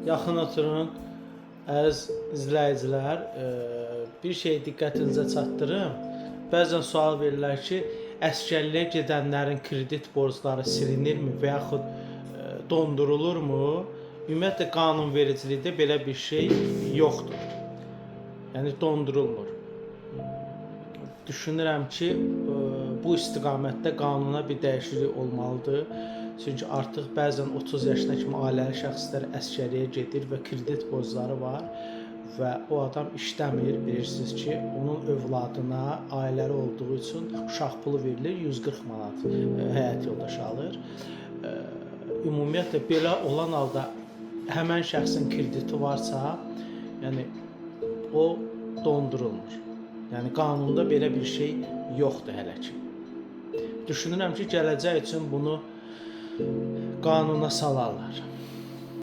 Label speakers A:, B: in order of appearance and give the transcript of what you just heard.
A: Yaxın oturun, əziz izləyicilər. Bir şey diqqətinizə çatdırım. Bəzən sual verirlər ki, əsgərliyə gedənlərin kredit borcları silinirmi və yaxud dondurulurmu? Ümumiyyətlə, qanunvericilikdə belə bir şey yoxdur. Yəni, dondurulmur. Düşünürəm ki, bu istiqamətdə qanuna bir dəyişiklik olmalıdır. Çünki artıq bəzən 30 yaşına kimi ailəli şəxslər əsgəriyə gedir və kredit borcları var və o adam işləmir, bilirsiniz ki, onun övladına ailəli olduğu üçün uşaq pulu verilir, 140 manat həyat yoldaşı alır. Ümumiyyətlə, belə olan halda həmən şəxsin krediti varsa, yəni o dondurulmur. Yəni, qanunda belə bir şey yoxdur hələ ki. Düşünürəm ki, gələcək üçün bunu qanuna salarlar.